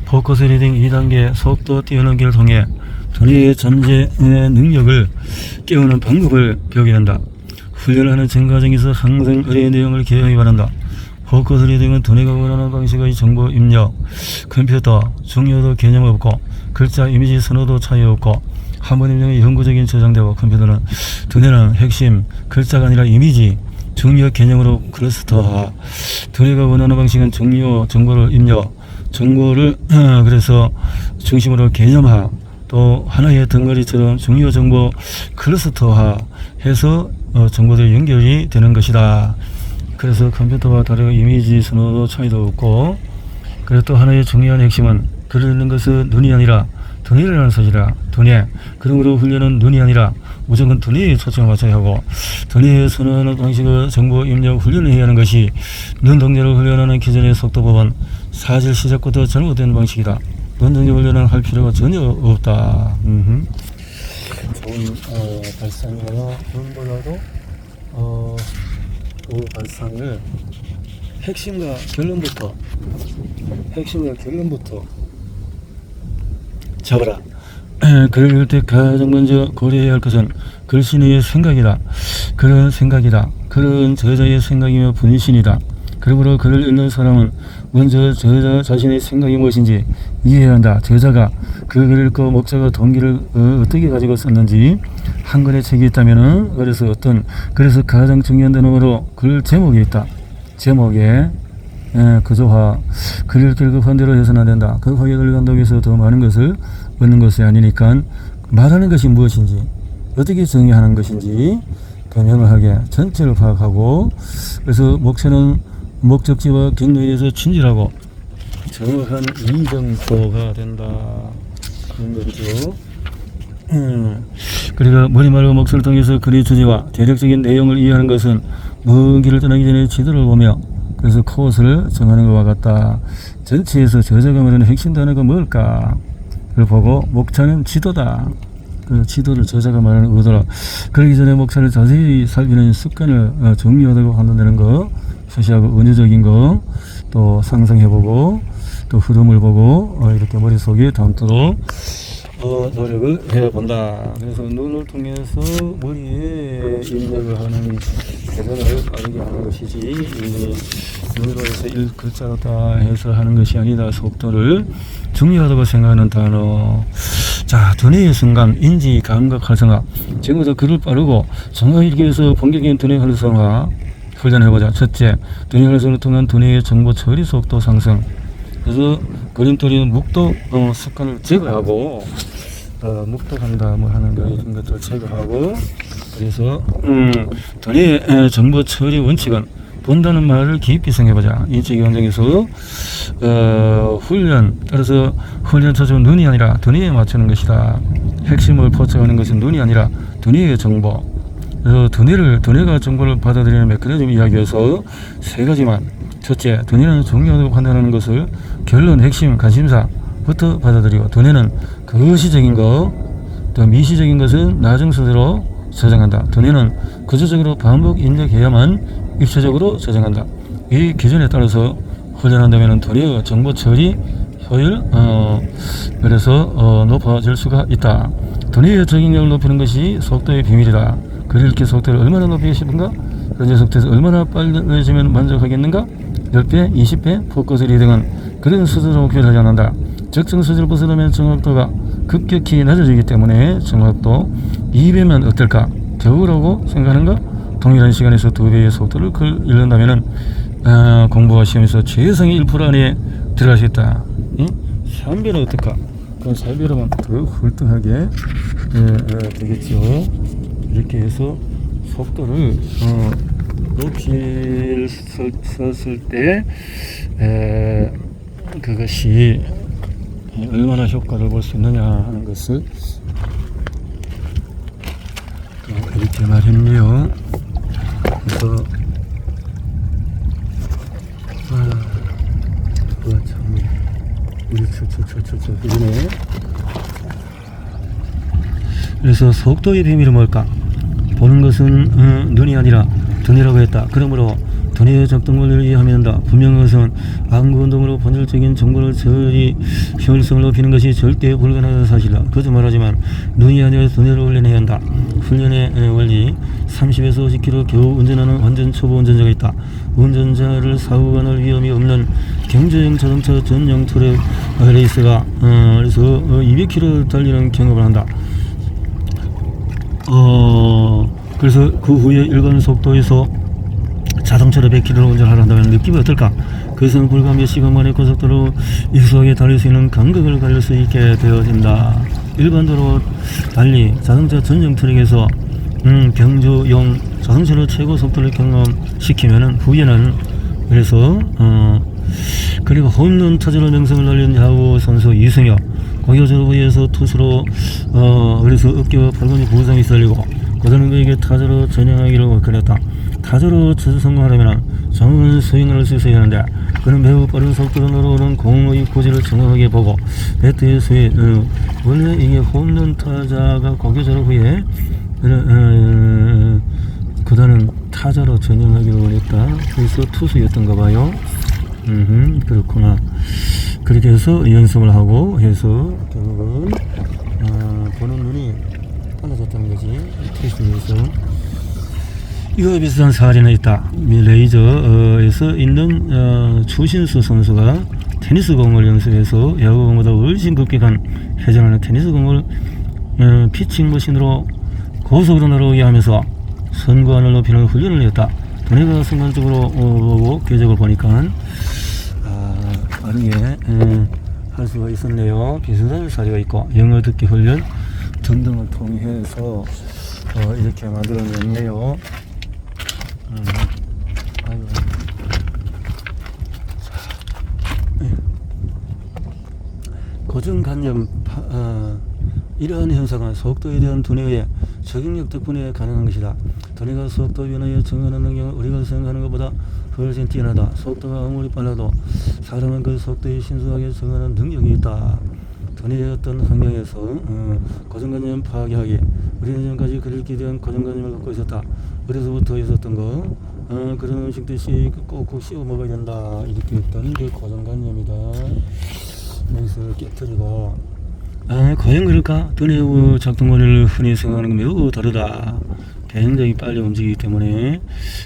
포커스 리딩 2단계 속도 뛰어넘기를 통해 두뇌의 잠재 능력을 깨우는 방법을 배우게 한다. 훈련을 하는 증가정에서 항상 의뢰의 내용을 기억하기 바란다. 포커스 리딩은 두뇌가 원하는 방식의 정보 입력, 컴퓨터, 중요도 개념 없고 글자 이미지 선호도 차이 없고 한 번 입력이 영구적인 저장되고 컴퓨터는 두뇌는 핵심 글자가 아니라 이미지 중요 개념으로 클러스터화. 두뇌가 원하는 방식은 중요 정보를 입력, 정보를 그래서 중심으로 개념화, 또 하나의 덩어리처럼 중요 정보 클러스터화 해서 정보들이 연결이 되는 것이다. 그래서 컴퓨터와 다르게 이미지 선호도 차이도 없고, 그리고 또 하나의 중요한 핵심은 글을 읽는 것은 눈이 아니라 두뇌라는 소리라. 두뇌. 그러므로 훈련은 눈이 아니라 무조건 두뇌에 초점을 맞춰야 하고, 두뇌에 선호하는 방식의 정보 입력 훈련을 해야 하는 것이 눈 동작을 훈련하는 기존의 속도법은 사실 시작부터 잘못된 방식이다. 눈 동작 훈련을 할 필요가 전혀 없다. 좋은 발상이나 눈보다도 그 발상을 핵심과 결론부터 잡아라. 글을 읽을 때 가장 먼저 고려해야 할 것은 글씨의 생각이다. 그런 생각이다. 그런 저자의 생각이며 분신이다. 그러므로 글을 읽는 사람은 먼저 저자 자신의 생각이 무엇인지 이해해야 한다. 저자가 그 글을 읽고 목자가 동기를 어떻게 가지고 썼는지 한 권의 책이 있다면은 그래서 가장 중요한 단어로 글 제목이 있다. 제목에 구조화. 글 읽기를 급한 대로 해서는 안 된다. 급하게 들어간다고 해서 더 많은 것을 얻는 것이 아니니까 말하는 것이 무엇인지 어떻게 정의하는 것인지 더 명확하게 전체를 파악하고, 그래서 목차는 목적지와 경로에 대해서 친절하고 정확한 이정표가 된다. 그런 거죠. 그러니까 머리 말고 목소리를 통해서 글의 주제와 대략적인 내용을 이해하는 것은 먼 길을 떠나기 전에 지도를 보며 그래서 코스를 정하는 것과 같다. 전체에서 저자가 말하는 핵심 단어가 뭘까? 그걸 보고 목차는 지도다. 그 지도를 저자가 말하는 의도라. 그러기 전에 목차를 자세히 살피는 습관을 중요하다고 판단되는 거, 표시하고 은유적인 거 또 상상해보고 또 흐름을 보고 이렇게 머릿속에 담도록 노력을 해본다. 그래서 눈을 통해서 머리에 입력을 하는 대전을 빠르게 하는 것이지 눈으로 해서 글자로 다 해서 하는 것이 아니다. 속도를 중요하다고 생각하는 단어. 자, 두뇌의 순간, 인지, 감각, 활성화. 지금부터 글을 빠르고 정확히 이렇게 해서 본격적인 두뇌 활성화 훈련해보자. 첫째, 두뇌 활성화를 통한 두뇌의 정보 처리 속도 상승. 그래서 그림토리는 묵독 습관을 제거하고 묵독한다 뭐 하는 거 이런 것들 제거하고, 그래서 두뇌의 정보 처리 원칙은 본다는 말을 깊이 생각해보자. 인적 현장에서 훈련, 따라서 훈련 초점은 눈이 아니라 두뇌에 맞추는 것이다. 핵심을 포착하는 것은 눈이 아니라 두뇌의 정보. 그래서 두뇌가 정보를 받아들이는 메커니즘 이야기해서 세 가지만. 첫째, 두뇌는 중요하다고 판단하는 것을 결론, 핵심, 관심사부터 받아들이고, 두뇌는 거시적인 것, 또 미시적인 것은 나중 순서로 저장한다. 두뇌는 구조적으로 반복 입력해야만 입체적으로 저장한다. 이 기준에 따라서 훈련한다면 두뇌의 정보 처리 효율 그래서 높아질 수가 있다. 두뇌의 적응력을 높이는 것이 속도의 비밀이다. 글 읽기 속도를 얼마나 높이고 싶은가? 현재 속도에서 얼마나 빨라지면 만족하겠는가? 10배, 20배, 포커스 리딩은 그런 수준으로 목표를 하지 않는다. 적정 수준을 벗어나면 정확도가 급격히 낮아지기 때문에 정확도 2배면 어떨까? 겨우라고 생각하는가? 동일한 시간에서 2배의 속도를 글 읽는다면 공부와 시험에서 최상의 1% 안에 들어갈 수 있다. 3배는 어떨까? 그럼 4배로만 더 훌륭하게 되겠죠. 이렇게 해서 속도를 높였을 때 그것이 얼마나 효과를 볼 수 있느냐 하는 것을 이렇게 말했네요. 그래서 참 우리 그러네. 그래서 속도의 비밀은 뭘까? 보는 것은 눈이 아니라 두뇌라고 했다. 그러므로 돈의 작동 원리를 이해하면 한다. 분명한 것은 안구운동으로 본질적인 정보를 저리 효율성을 높이는 것이 절대 불가능한 사실이다. 거듭 말하지만 눈이 아니라 두뇌를 훈련해야 한다. 훈련의 원리 30에서 50km 겨우 운전하는 완전 초보 운전자가 있다. 운전자를 사고가 날 위험이 없는 경주형 자동차 전용 트랙 레이스가 그래서 200km 달리는 경험을 한다. 그래서 그 후에 일반 속도에서 자동차로 100km를 운전하려 한다면 느낌이 어떨까? 그것은 불과 몇 시간 만에 고속도로 익숙하게 달릴 수 있는 감각을 가질 수 있게 되어진다. 일반도로 달리 자동차 전용 트랙에서 경주용 자동차로 최고 속도를 경험시키면은 후에는 그래서 그리고 홈런 타자로 명성을 날린 야구 선수 이승엽 고교 졸업 후에서 투수로 그래서 어깨와 팔꿈치 부상이 썰리고 그들은 그에게 타자로 전향하기를 권했다. 타자로 성공하려면 정확한 스윙을 할 수 있어야 하는데 그는 매우 빠른 속도로 날아오는 공의 고지를 정확하게 보고 배트의 스윙 원래 이게 홈런 타자가 고교 졸업 후에 그다는 타자로 전향하기를 원했다. 그래서 투수였던가 봐요. 그렇구나. 그렇게 해서 연습을 하고 해서 결국은 보는 눈이 빨라졌다는 거지. 테스트에서 이거에 비슷한 사례는 있다. 레이저에서 있는 추신수 선수가 테니스 공을 연습해서 야구공보다 훨씬 급격한 회전하는 테니스 공을 피칭 머신으로 고속으로 날아오게 하면서 선구안을 높이는 훈련을 했다. 도네가 순간적으로 보고 궤적을 보니까 빠르게 할 수가 있었네요. 비슷한 사례가 있고 영어 듣기 훈련 등등을 통해서 이렇게 만들어냈네요. 고정관념 이러한 현상은 속도에 대한 두뇌의 적응력 덕분에 가능한 것이다. 두뇌가 속도 변화에 적응하는 능력은 우리가 생각하는 것보다 훨씬 뛰어나다. 속도가 아무리 빨라도 사람은 그 속도에 신속하게 적응하는 능력이 있다. 두뇌의 어떤 환경에서 고정관념 파괴하기 우리는 지금까지 그를 기대한 고정관념을 갖고 있었다. 어려서부터 있었던 거 그런 음식 듯이 꼭꼭 씹어 먹어야 된다 이렇게 했던 그 고정관념이다. 여기서 깨뜨리고 과연 그럴까? 두뇌의 작동 원리를 흔히 생각하는 건 매우 다르다. 굉장히 빨리 움직이기 때문에.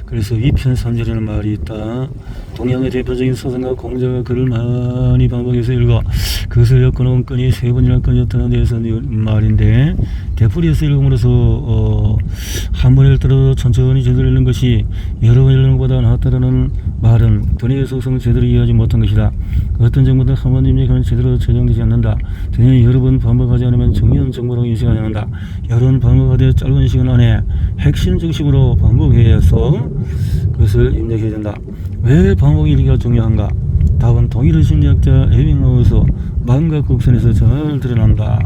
그래서 위편삼절이라는 말이 있다. 동양의 대표적인 서성가 공자가 글을 많이 반복해서 읽어 그것을 엮어놓은 건이 세 번이나 끊었다는 데에서 말인데 되풀이해서 읽음으로써 한 번에 읽더라도 천천히 제대로 읽는 것이 여러 번 읽는 것보다 낫다라는 말은 두뇌의 속성을 제대로 이해하지 못한 것이다. 어떤 정보든 한 번 입력하면 제대로 저장되지 않는다. 두뇌는 여러 번 반복하지 않으면 정리한 정보라고 인식하지 않는다. 여러 번 반복하되 짧은 시간 안에 핵심 중심으로 반복해서 그것을 입력해야 된다. 왜 반복일기가 중요한가? 답은 독일의 심리학자 에빙하우스 망각 곡선에서 잘 드러난다.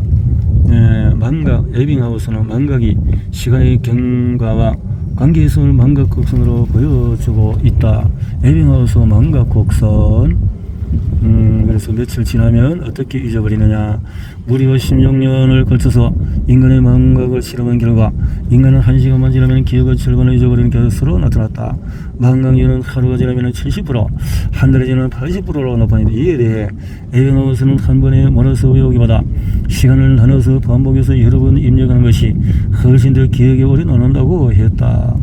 에빙하우스는 망각이 시간의 경과와 관계성을 망각 곡선으로 보여주고 있다. 에빙하우스 망각 곡선. 그래서 며칠 지나면 어떻게 잊어버리느냐. 무려 16년을 걸쳐서 인간의 망각을 실험한 결과 인간은 1시간만 지나면 기억의 절반을 잊어버리는 것으로 나타났다. 망각률은 하루가 지나면 70%, 한 달이 지나면 80%로 높아진다. 이에 대해 에빙하우스는 한 번에 몰아서 외우기보다 시간을 나눠서 반복해서 여러 번 입력하는 것이 훨씬 더 기억에 오래 남는다고 했다.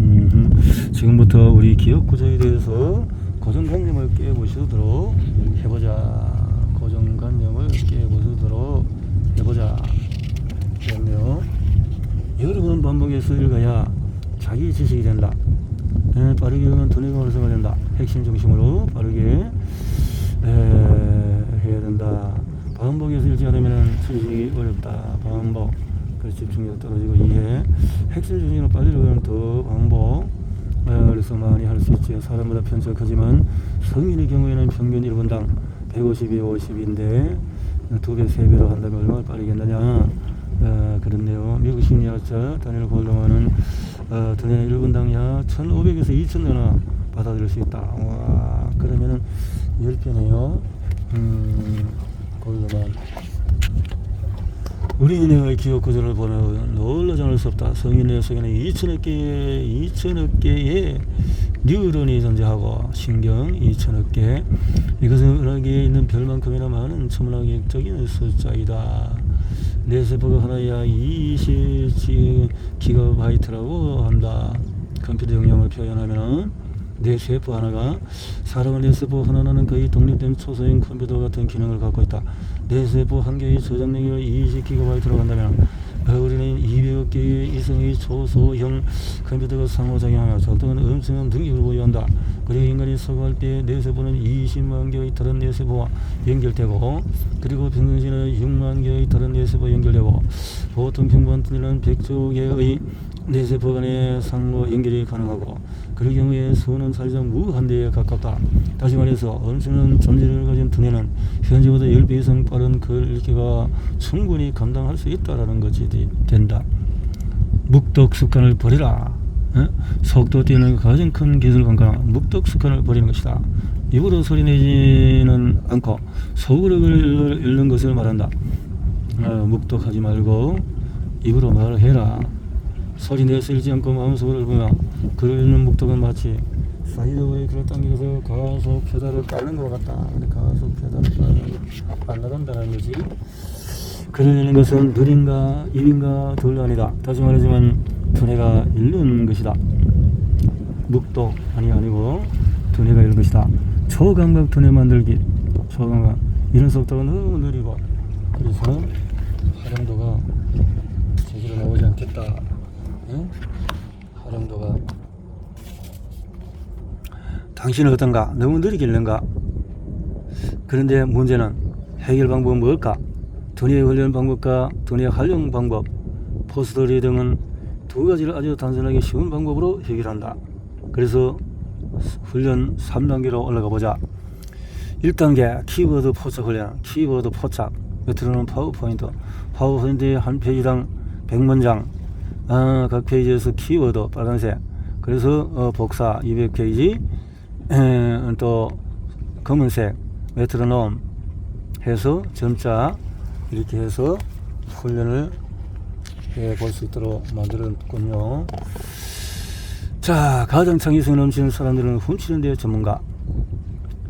지금부터 우리 기억 구조에 대해서 고정관념을 깨보시도록 해보자. 고정관념을 깨보시도록 해보자. 그러면 여러 번 반복해서 읽어야 자기 지식이 된다. 빠르게 읽으면 두뇌가 활성화된다. 핵심 중심으로 빠르게 해야 된다. 반복해서 읽지 않으면 지식이 어렵다. 반복. 그래서 집중력 떨어지고 이해. 핵심 중심으로 빨리 읽으면 더 반복. 그래서 많이 할 수 있지. 사람마다 편차하지만 성인의 경우에는 평균 1분당 150에 50인데 2배, 3배로 한다면 얼마나 빠르겠느냐. 그렇네요. 미국 심리학자 다니엘 골드만은 두뇌 1분당 약 1,500에서 2,000년을 받아들일 수 있다. 와, 그러면은 10배네요. 골드만. 우리인의 기억 구조를 보면 놀라지 않을 수 없다. 성인의 속에는 2천억 개의 뉴런이 존재하고 신경 2천억 개. 이것은 은하계에 있는 별만큼이나 많은 천문학적인 숫자이다. 뇌세포가 하나야 20GB라고 한다. 컴퓨터 용량을 표현하면 뇌세포 하나가 사람의 뇌세포 하나는 거의 독립된 초소형 컴퓨터 같은 기능을 갖고 있다. 뇌세포 한 개의 저장력이 20GB라고 한다면 우리는 200억 개의 이성의 초소형 컴퓨터가 상호작용하며 작동하는 엄청난 능력을 보유한다. 그리고 인간이 소화할 때 뇌세포는 20만 개의 다른 뇌세포와 연결되고, 그리고 평균시는 6만 개의 다른 뇌세포와 연결되고, 보통 평범한 뇌는 100조 개의 뇌세포 간의 상호 연결이 가능하고, 그럴 경우에 수는 사실상 무한대에 가깝다. 다시 말해서 엄청난 존재를 가진 두뇌는 현재보다 10배 이상 빠른 글귀가 충분히 감당할 수 있다라는 것이 된다. 묵독 습관을 버리라. 속도 뛰는 가장 큰 기술 관건은 묵독 습관을 버리는 것이다. 입으로 소리 내지는 않고 속으로 읽는 것을 말한다. 묵독하지 말고 입으로 말을 해라. 소리 내서 읽지 않고 마음속으로 읽으며 글을 읽는 묵독은 마치 사이드 브레이크를 당겨서 가속 페달을 빠는 것 같다. 가속 페달을 안 나간다는 거지. 글을 읽는 것은 눈인가 입인가 둘도 아니다. 다시 말하지만 두뇌가 읽는 것이다. 묵독이 아니고 두뇌가 읽는 것이다. 초감각 두뇌 만들기. 초감각. 이런 속도가 너무 느리고 그래서 활용도가 제대로 나오지 않겠다. 활용도가. 당신은 어떤가? 너무 느리게 읽는가? 그런데 문제는 해결 방법은 뭘까? 두뇌 훈련 방법과 두뇌 활용 방법, 포스트 등은 두 가지를 아주 단순하게 쉬운 방법으로 해결한다. 그래서 훈련 3단계로 올라가 보자. 1단계 키워드 포착 훈련. 키워드 포착. 메트로놈 파워포인트. 파워포인트의 한 페이지당 100문장. 각 페이지에서 키워드 빨간색. 그래서 복사 200페이지. 또 검은색 메트로놈 해서 점자 이렇게 해서 훈련을 볼 수 있도록 만들었군요. 자, 가장 창의성이 넘치는 사람들은 훔치는 데 전문가.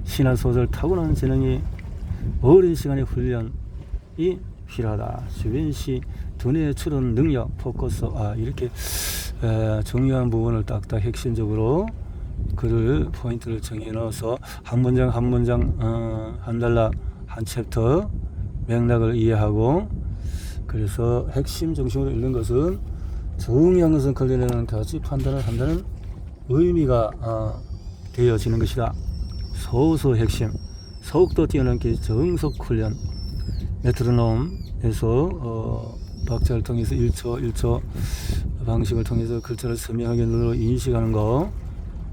신화 소설 타고난 재능이 어린 시간의 훈련이 필요하다. 주변시 두뇌 추론 능력 포커스. 이렇게 중요한 부분을 딱딱 핵심적으로 글을 포인트를 정해 넣어서 한 문장 한 문장 한 단락 한 챕터 맥락을 이해하고, 그래서 핵심 중심으로 읽는 것은 중요한 것은 걸려내는 가치 판단을 한다는 의미가 되어지는 것이다. 소수 핵심 속도 뛰어넘기 정석 훈련. 메트로놈에서 박자를 통해서 1초 방식을 통해서 글자를 선명하게 눈으로 인식하는 거.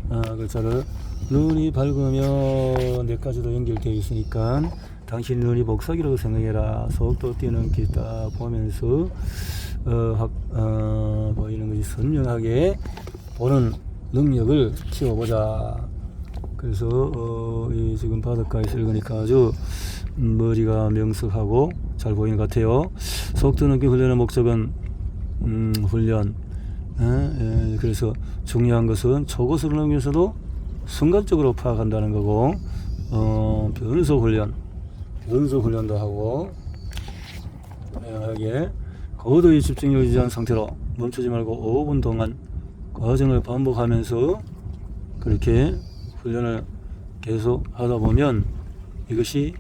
글자를 눈이 밝으면 뇌까지도 연결되어 있으니까 당신 눈이 복사기라고 생각해라. 속도 뛰어넘기 딱 보면서 보이는 것이 선명하게 보는 능력을 키워보자. 그래서 지금 바닷가에서 읽으니까 아주 머리가 명석하고 잘 보이는 것 같아요. 속도 넘기 훈련의 목적은 훈련. 그래서 중요한 것은 초고속을 넘기면서도 순간적으로 파악한다는 거고, 변속 훈련도 하고, 다양하게 고도의 집중력을 유지한 상태로 멈추지 말고 5분 동안 과정을 반복하면서 그렇게 훈련을 계속 하다 보면 이것이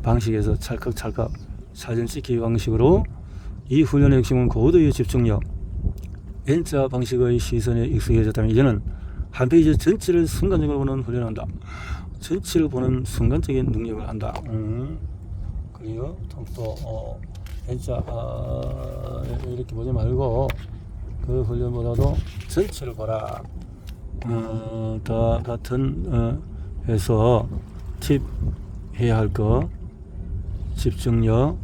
방식에서 찰칵찰칵 사진 찍기 방식으로, 이 훈련의 핵심은 고도의 집중력, N자 방식의 시선에 익숙해졌다면 이제는 한 페이지 전체를 순간적으로 보는 훈련을 한다. 전체를 보는 순간적인 능력을 한다. 그리고 또 N자 이렇게 보지 말고 그 훈련보다도 전체를 보라. 다 같은 해서 팁 해야 할 거. 집중력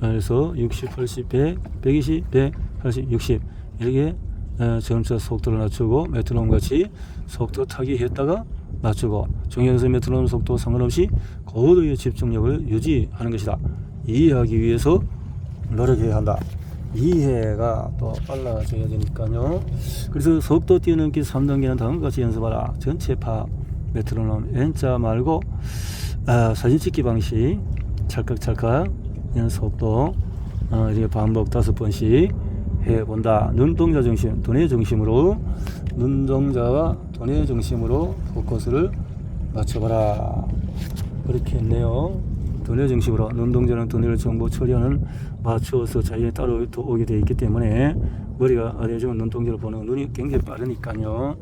에서 60, 80, 100, 120, 100, 80, 60 이렇게 점차 속도를 낮추고 메트로놈 같이 속도 타기 했다가 낮추고, 중요한 것은 메트로놈 속도 상관없이 고도의 집중력을 유지하는 것이다. 이해하기 위해서 노력해야 한다. 이해가 또 빨라져야 되니까요. 그래서 속도 뛰어넘기 3단계는 다음과 같이 연습하라. 전체 파악, 메트로놈, N자 말고 사진 찍기 방식, 찰칵찰칵 속도 이렇게 반복 5번씩 해본다. 눈동자 중심, 두뇌 중심으로, 눈동자와 두뇌 중심으로 포커스를 맞춰봐라. 그렇게 했네요. 두뇌 중심으로, 눈동자는 두뇌를 정보 처리하는 맞추어서 자연에 따라오게 되어 있기 때문에 머리가 어디에 좀 눈동자를 보는 눈이 굉장히 빠르니까요.